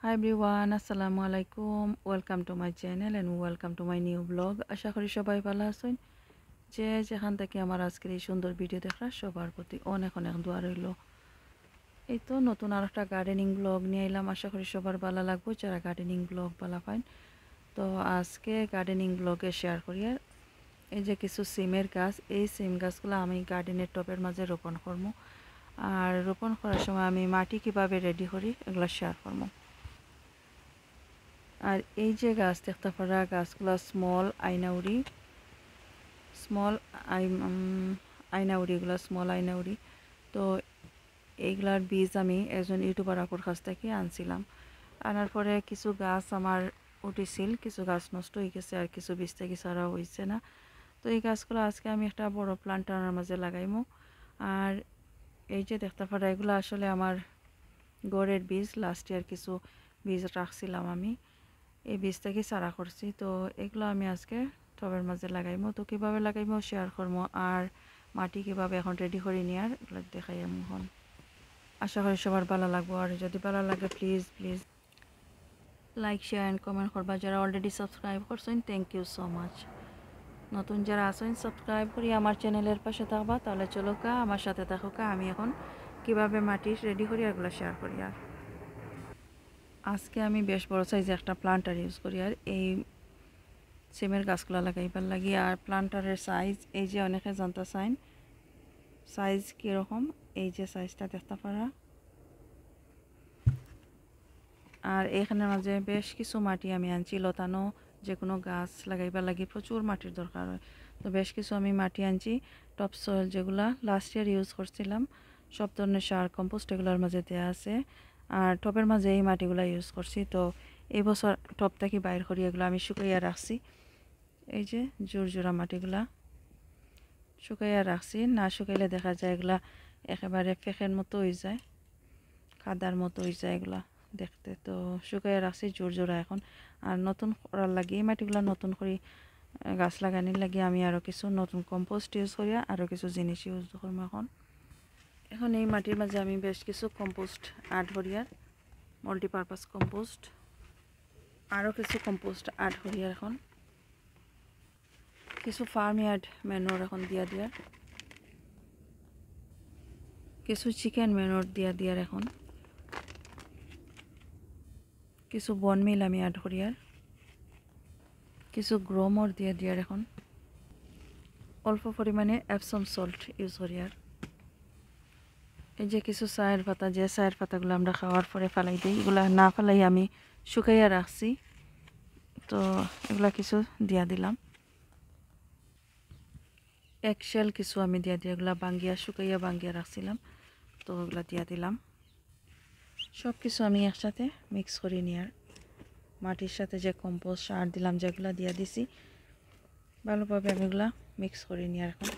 Hi everyone, Assalamu alaikum. Welcome to my channel and welcome to my new vlog. আশা করি সবাই ভালো আছেন। যেখান থেকে আমার আজকের এই সুন্দর ভিডিও দেখার সবার প্রতি অনেক অনেক দোয়া রইল। এই তো নতুন আরেকটা গার্ডেনিং ব্লগ নিয়ে এলাম। আশা করি সবার ভালো লাগবে যারা গার্ডেনিং ব্লগ ভালো পান। তো আজকে গার্ডেনিং ব্লগে শেয়ার করি আর এই যে কিছু সিমের গাছ, এই সিম গাছগুলো আমি গার্ডেনের টবের মাঝে রোপণ করব। আর রোপণ করার সময় আমি মাটি কিভাবে রেডি করি এগুলো শেয়ার করব। আর এই যে গাছ দেখতে পারা গাছগুলো স্মল আইনাউড়িগুলো স্মল আইনাউড়ি। তো এইগুলার বীজ আমি একজন ইউটিউবার আপুর কাছ থেকে আনছিলাম। আনার পরে কিছু গাছ আমার উঠেছিল, কিছু গাছ নষ্ট হয়ে গেছে আর কিছু বীজ থেকে ছাড়া হয়েছে না। তো এই গাছগুলো আজকে আমি একটা বড় প্লান্টারের মাঝে লাগাইমু। আর এই যে দেখতে পারা এগুলো আসলে আমার গড়ের বীজ, লাস্ট ইয়ার কিছু বীজ রাখছিলাম আমি, এই বীজ থেকে চারা করছি। তো এগুলো আমি আজকে টবের মাঝে লাগাইমো। তো কীভাবে লাগাইমো শেয়ার করবো, আর মাটি কীভাবে এখন রেডি করে নিয়ে আর এগুলো দেখাই আমি এখন। আশা করি সবার ভালো লাগবো। আর যদি ভালো লাগে please please like share and comment করবা। যারা অলরেডি সাবস্ক্রাইব করছেন থ্যাংক ইউ সো মাচ। নতুন যারা আছেন সাবস্ক্রাইব করি আমার চ্যানেলের পাশে থাকবা। তাহলে চলো কা আমার সাথে থাকো কা আমি এখন কীভাবে মাটি রেডি করি এগুলো শেয়ার করি। আর আজকে আমি বেশ বড় সাইজে একটা প্লান্টার ইউজ করি আর এই সিমের গাছগুলো লাগাইবার লাগি। আর প্লান্টারের সাইজ এই যে অনেকে জানতে চাইন সাইজ কীরকম, এই যে সাইজটা দেখতে পারা। আর এখানের মাঝে বেশ কিছু মাটি আমি আনছি, লতানো যে কোনো গাছ লাগাইবার লাগি প্রচুর মাটির দরকার হয়। তো বেশ কিছু আমি মাটি আনছি, টপ সয়েল যেগুলা লাস্ট ইয়ার ইউজ করছিলাম, সব ধরনের সার কম্পোস্ট এগুলোর মাঝে দেওয়া আছে। আর টবের মাঝে এই মাটিগুলো ইউজ করছি। তো এই বছর টপ থেকে বাইর করি এগুলো আমি শুকাইয়া রাখছি। এই যে জোড়া মাটিগুলা শুকাইয়া রাখছি, না শুকাইলে দেখা যায় এগুলা একেবারে ফেকের মতো হয়ে যায়, কাদার মতো হয়ে যায় এগুলা দেখতে। তো শুকাইয়া রাখছি জোড়া এখন। আর নতুন করার লাগে এই মাটিগুলা নতুন করে গাছ লাগানোর লাগে আমি আরও কিছু নতুন কম্পোস্ট ইউজ করি, আরও কিছু জিনিস ইউজ করবো এখন। এখন এই মাটির মাঝে আমি বেশ কিছু কম্পোস্ট অ্যাড করি, আর মাল্টিপারপাস কম্পোস্ট, আরও কিছু কম্পোস্ট অ্যাড করি। আর এখন কিছু ফার্ম ইয়ার্ড ম্যানুয়ার এখন দিয়া কিছু চিকেন ম্যানুয়ার দিয়ার এখন কিছু বন মিল আমি অ্যাড করি, আর কিছু গ্রোমর দিয়ার এখন অল্প পরিমাণে এপসম সল্ট ইউজ করি। আর এই যে কিছু চায়ের পাতা, যে চায়ের পাতাগুলো আমরা খাওয়ার পরে ফেলাই দিই, এগুলো না ফেলাই আমি শুকাইয়া রাখছি। তো এগুলা কিছু দিলাম, একশেল কিছু আমি এগুলা শুকাইয়া বাঙ্গিয়া রাখছিলাম। তো ওগুলা দিলাম, সব কিছু আমি একসাথে মিক্স করি নিয়ে আর মাটির সাথে যে কম্পোস্ট সার দিলাম যেগুলো দিছি ভালোভাবে আমি এগুলা মিক্স করে নিয়ে এখন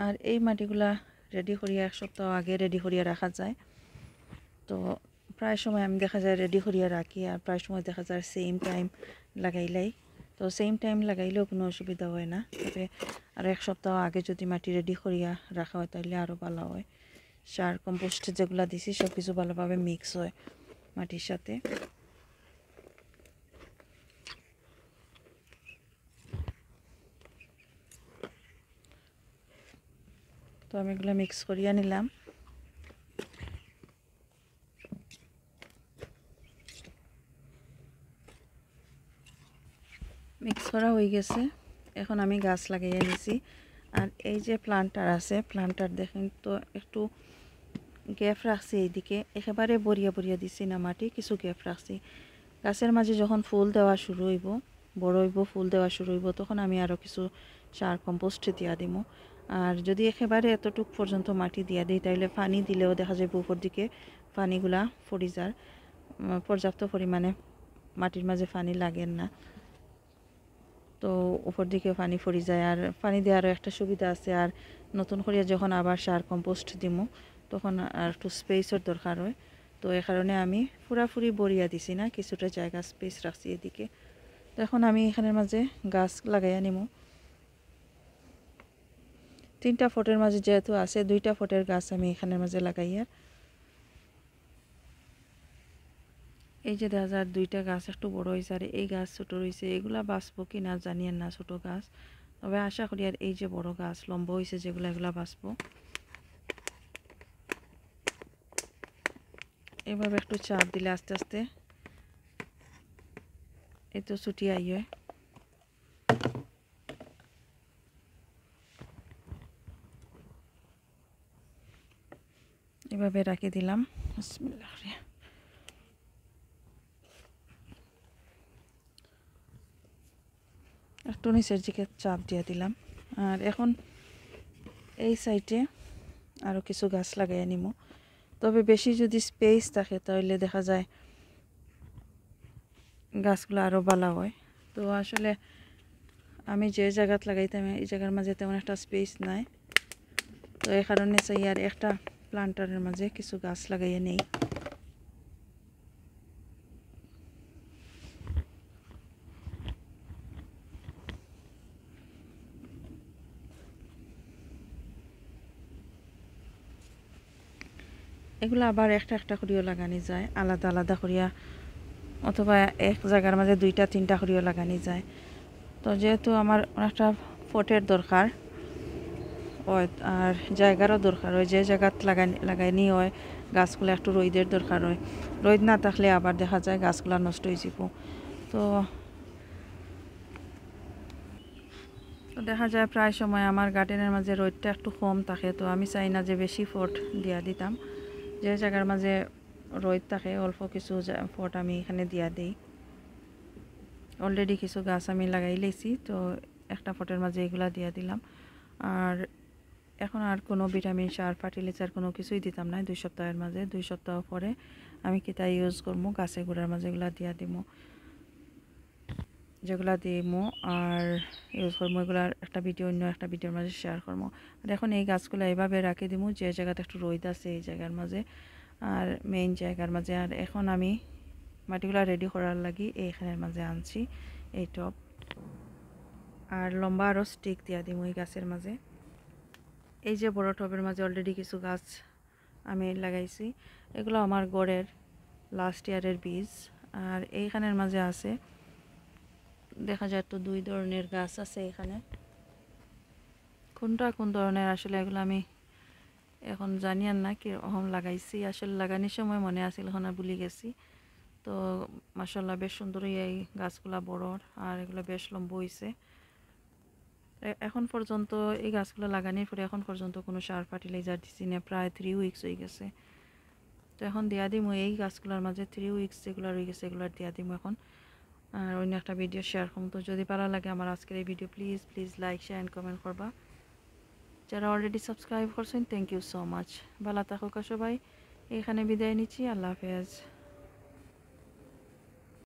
আর এই মাটিগুলা রেডি করিয়া এক সপ্তাহ আগে রেডি করিয়া রাখা যায়। তো প্রায় সময় আমি দেখা যায় রেডি করিয়া রাখি, আর প্রায় সময় দেখা যায় সেম টাইম লাগাইলাই। তো সেম টাইম লাগাইলেও কোনো অসুবিধা হয় না, তবে আর এক সপ্তাহ আগে যদি মাটি রেডি করিয়া রাখা হয় তাহলে আরও ভালো হয়। সার কম্পোস্ট যেগুলো দিছি সব কিছু ভালোভাবে মিক্স হয় মাটির সাথে। তো আমি এগুলো মিক্স করিয়া নিলাম। মিক্স করা হয়ে গেছে, এখন আমি গাছ লাগাইয়া নিছি। আর এই যে প্লান্টার আছে, প্লান্টার দেখেন তো একটু গ্যাপ রাখছি এইদিকে, একেবারে বড়িয়া দিছি না মাটি, কিছু গ্যাপ রাখছি। গাছের মাঝে যখন ফুল দেওয়া শুরু হইব, বড় হইব, ফুল দেওয়া শুরু হইব, তখন আমি আরও কিছু সার কম্পোস্ট দিয়া দিব। আর যদি একেবারে এতটুক পর্যন্ত মাটি দিয়া দিই তাহলে পানি দিলেও দেখা যায় উপর দিকে পানিগুলা পড়ি যায়, পর্যাপ্ত পরিমাণে মাটির মাঝে পানি লাগেন না। তো উপর দিকে পানি পড়ি যায়। আর পানি দেওয়ারও একটা সুবিধা আছে, আর নতুন করে যখন আবার সার কম্পোস্ট দিব তখন আর একটু স্পেসের দরকার হয়। তো এই কারণে আমি পুরাপুরি বড়িয়া দিছি না, কিছুটা জায়গা স্পেস রাখছি এদিকে। তো এখন আমি এখানের মাঝে গাছ লাগাইয়া নিমু। 3টা ফটের মাঝে যেহেতু আছে 2টা ফটের গাছ আমি এখানের মাঝে লাগাইয়া, এই যে দেখা যায় 2টা গাছ একটু বড় হয়েছে আর এই গাছ ছোট রয়েছে, এগুলা বাঁচবো কি না জানি না ছোট গাছ, তবে আশা করি আর এই যে বড় গাছ লম্বা হয়েছে যেগুলো এগুলা বাঁচবো। এভাবে একটু চাপ দিলে আস্তে আস্তে এই তো ছুটি আইয়ে। এভাবে রাখি দিলাম। বিসমিল্লাহ। একটু নিচের দিকে চাপ দিয়ে দিলাম। আর এখন এই সাইডে আরও কিছু গাছ লাগাইয়া নিমু, তবে বেশি যদি স্পেস থাকে তাহলে দেখা যায় গাছগুলো আরও ভালো হয়। তো আসলে আমি যে জায়গাত লাগাইতাম এই জায়গার মাঝে তেমন একটা স্পেস নাই, তো এই কারণে চাই আর একটা প্লান্টারের মাঝে কিছু গাছ লাগাইয়া নেই। এগুলো আবার একটা একটা করিও লাগানি যায়, আলাদা আলাদা করিয়া, অথবা এক জায়গার মাঝে 2টা 3টা করিও লাগানি যায়। তো যেহেতু আমার অনেকটা ফটের দরকার হয় আর জায়গারও দরকার হয়, যে জায়গাত লাগাইনি হয় গাছগুলো একটু রোদের দরকার হয়, রোদ না থাকলে আবার দেখা যায় গাছগুলো নষ্ট হয়ে যাব। তো দেখা যায় প্রায় সময় আমার গার্ডেনের মাঝে রোদটা একটু কম থাকে, তো আমি চাই না যে বেশি ফট দিয়া দিতাম, যে জায়গার মাঝে রোদ থাকে অল্প কিছু ফট আমি এখানে দিয়া দিই। অলরেডি কিছু গাছ আমি লাগাই লেছি, তো একটা ফটের মাঝে এগুলা দিয়া দিলাম। আর এখন আর কোনো ভিটামিন সার ফার্টিলাইজার কোনো কিছুই দিতাম না 2 সপ্তাহের মাঝে। 2 সপ্তাহ পরে আমি কিতা ইউজ করবো, গাছের গোড়ার মাঝে এগুলা দিয়া দিব, যেগুলা দিমো আর ইউজ করবো এগুলার একটা ভিডিও অন্য একটা ভিডিওর মাঝে শেয়ার করবো। আর এখন এই গাছগুলো এইভাবে রাখি দিমু যে জায়গাতে একটু রোদ আছে এই জায়গার মাঝে আর মেইন জায়গার মাঝে। আর এখন আমি মাটিগুলা রেডি করার লাগি এইখানের মাঝে আনছি এই টব, আর লম্বা আরও স্টিক দিয়া দিমু এই গাছের মাঝে। এই যে বড় টবের মাঝে অলরেডি কিছু গাছ আমি লাগাইছি, এগুলো আমার গড়ের লাস্ট ইয়ারের বীজ। আর এইখানের মাঝে আছে দেখা যায় তো 2 ধরনের গাছ আছে এখানে, কোনটা কোন ধরনের আসলে এগুলো আমি এখন জানি আর না কিরকম লাগাইছি, আসলে লাগানোর সময় মনে আছিল এখন আর ভুলে গেছি। তো মাশাআল্লাহ বেশ সুন্দরই এই গাছগুলা বড় আর এগুলো বেশ লম্বা হয়েছে। এখন পর্যন্ত এই গাছগুলো লাগানোর পরে এখন পর্যন্ত কোনো সার ফার্টিলাইজার দিছি না, প্রায় 3 উইকস হয়ে গেছে। তো এখন দিয়া দিমু এই গাছগুলোর মাঝে 3 উইকস যেগুলো রয়ে গেছে এগুলো দিয়া দিমু এখন, আর অন্য একটা ভিডিও শেয়ার করবো। তো যদি ভালো লাগে আমার আজকের এই video please like share and comment করবা। যারা অলরেডি সাবস্ক্রাইব করছেন থ্যাংক ইউ সো মাচ। ভালো থাকুক সবাই, এখানে বিদায় নিচ্ছি, আল্লাহ হাফেজ।